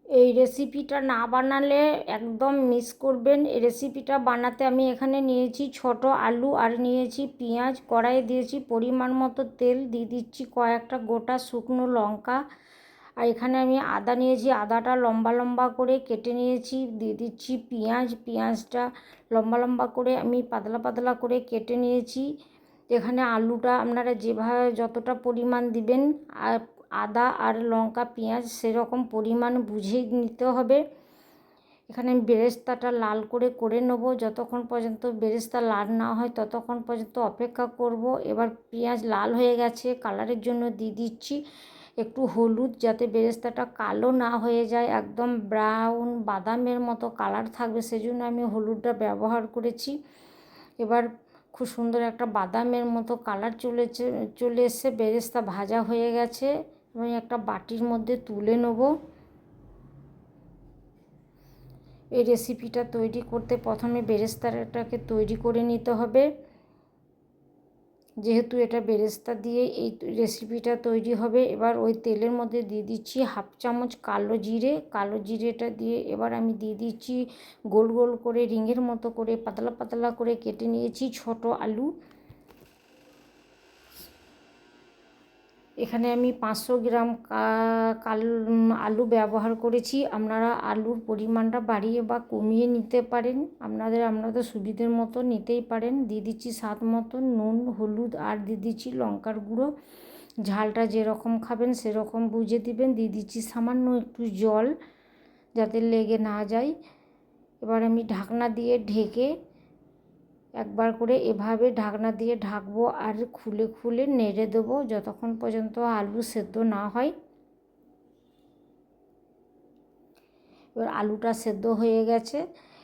এই রেসিপিটা না বানালে একদম মিস করবেন। এই রেসিপিটা বানাতে আমি এখানে নিয়েছি ছোট আলু আর নিয়েছি পেঁয়াজ, কড়াইয়ে দিয়েছি পরিমাণ মতো তেল, দিয়ে দিচ্ছি কয়েকটা গোটা শুকনো লঙ্কা। আর এখানে আমি আদা নিয়েছি, আদাটা লম্বা লম্বা করে কেটে নিয়েছি। দিয়ে দিচ্ছি পেঁয়াজ, পেঁয়াজটা লম্বা লম্বা করে আমি পাতলা পাতলা করে কেটে নিয়েছি। এখানে আলুটা আপনারা যেভাবে যতটা পরিমাণ দিবেন আর আদা আর লঙ্কা পেঁয়াজ সেরকম পরিমাণ বুঝেই নিতে হবে। এখানে আমি বেরেস্তাটা লাল করে নেব। যতক্ষণ পর্যন্ত বেরেস্তা লাল না হয় ততক্ষণ পর্যন্ত অপেক্ষা করব। এবার পেঁয়াজ লাল হয়ে গেছে, কালারের জন্য দিয়ে দিচ্ছি একটু হলুদ, যাতে বেরেস্তাটা কালো না হয়ে যায়, একদম ব্রাউন বাদামের মতো কালার থাকবে, সেজন্য আমি হলুদটা ব্যবহার করেছি। এবার খুব সুন্দর একটা বাদামের মতো কালার চলে এসে বেরেস্তা ভাজা হয়ে গেছে। আমি একটা বাটির মধ্যে তুলে নেব। এই রেসিপিটা তৈরি করতে প্রথমে বেরেস্তাটাকে তৈরি করে নিতে হবে। যেহেতু এটা বেরেস্তা দিয়ে এই রেসিপিটা তৈরি হবে। এবার ওই তেলের মধ্যে দিয়ে দিচ্ছি 1/2 চামচ কালো জিরে। কালো জিরেটা দিয়ে এবার আমি দিয়ে দিচ্ছি গোল গোল করে রিংয়ের মতো করে পাতলা পাতলা করে কেটে নিয়েছি ছোট আলু। এখানে আমি 500 গ্রাম আলু ব্যবহার করেছি। আপনারা আলুর পরিমাণটা বাড়িয়ে বা কমিয়ে নিতে পারেন, আপনাদের সুবিধের মতো নিতেই পারেন। দিয়ে দিচ্ছি স্বাদ মতো নুন, হলুদ আর দিয়ে দিচ্ছি লঙ্কার গুঁড়ো। ঝালটা যেরকম খাবেন সেরকম বুঝে দিবেন। দিয়ে দিচ্ছি সামান্য একটু জল যাতে লেগে না যায়। এবার আমি ঢাকনা দিয়ে ঢেকে একবার করে এভাবে ঢাকনা দিয়ে ঢাকবো আর খুলে খুলে নেড়ে দেবো যতক্ষণ পর্যন্ত আলু সেদ্ধ না হয়। এবার আলুটা সেদ্ধ হয়ে গেছে।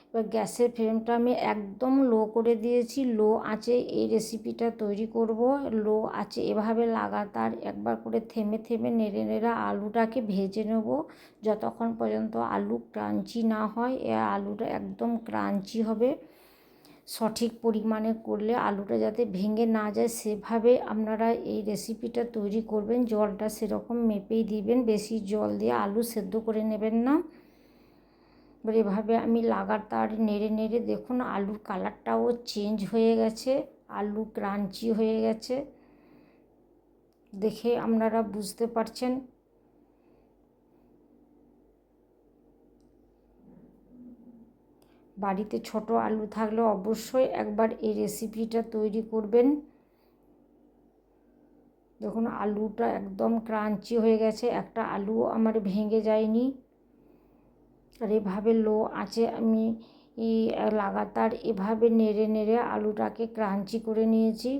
এবার গ্যাসের ফ্লেমটা আমি একদম লো করে দিয়েছি। লো আঁচে এই রেসিপিটা তৈরি করব। লো আঁচে এভাবে লাগাতার একবার করে থেমে থেমে নেড়ে নেড়ে আলুটাকে ভেজে নেব যতক্ষণ পর্যন্ত আলু ক্রাঞ্চি না হয়। আলুটা একদম ক্রাঞ্চি হবে। সঠিক পরিমাণে করলে আলুটা যাতে ভেঙে না যায় সেভাবে আপনারা এই রেসিপিটা তৈরি করবেন। জলটা সেরকম মেপেই দিবেন, বেশি জল দিয়ে আলু সেদ্ধ করে নেবেন না। এবার এভাবে আমি লাগাতার নেড়ে নেড়ে দেখুন আলুর কালারটাও চেঞ্জ হয়ে গেছে, আলু ক্রাঞ্চি হয়ে গেছে, দেখে আপনারা বুঝতে পারছেন। বাড়িতে ছোট আলু থাকলে অবশ্যই একবার এই রেসিপিটা তৈরি করবেন। দেখুন আলুটা একদম ক্রাঞ্চি হয়ে গেছে, একটা আলুও আমার ভেঙে যায়নি। আর এভাবে লো আঁচে আমি লাগাতার এভাবে নেড়ে নেড়ে আলুটাকে ক্রাঞ্চি করে নিয়েছি।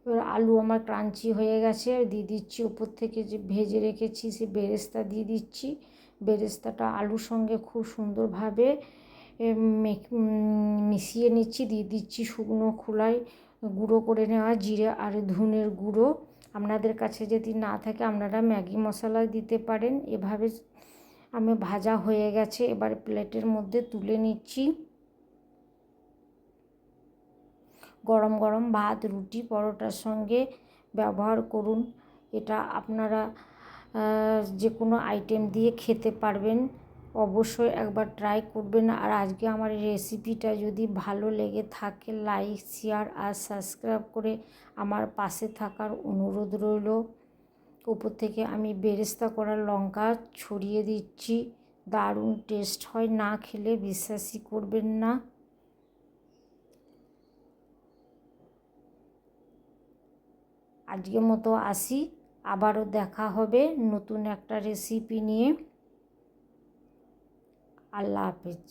এবার আলু আমার ক্রাঞ্চি হয়ে গেছে, দিয়ে দিচ্ছি উপর থেকে যে ভেজে রেখেছি সে বেরেস্তা দিয়ে দিচ্ছি। বেরেস্তাটা আলুর সঙ্গে খুব সুন্দরভাবে মিশিয়ে নিচ্ছি। দিয়ে দিচ্ছি শুকনো খোলায় গুঁড়ো করে নেওয়া জিরে আর ধনের গুঁড়ো। আপনাদের কাছে যদি না থাকে আপনারা ম্যাগি মশলা দিতে পারেন। এভাবে আমি ভাজা হয়ে গেছে, এবার প্লেটের মধ্যে তুলে নিচ্ছি। গরম গরম ভাত, রুটি, পরোটার সঙ্গে ব্যবহার করুন। এটা আপনারা যে কোনো আইটেম দিয়ে খেতে পারবেন। অবশ্যই একবার ট্রাই করবেন। আর আজকে আমার এই রেসিপিটা যদি ভালো লেগে থাকে লাইক, শেয়ার আর সাবস্ক্রাইব করে আমার পাশে থাকার অনুরোধ রইল। উপর থেকে আমি বেরেস্তা করা লঙ্কা ছড়িয়ে দিচ্ছি। দারুণ টেস্ট হয়, না খেলে বিশ্বাসই করবেন না। আজকের মতো আসি, আবারও দেখা হবে নতুন একটা রেসিপি নিয়ে। আল্লাহ হাফেজ।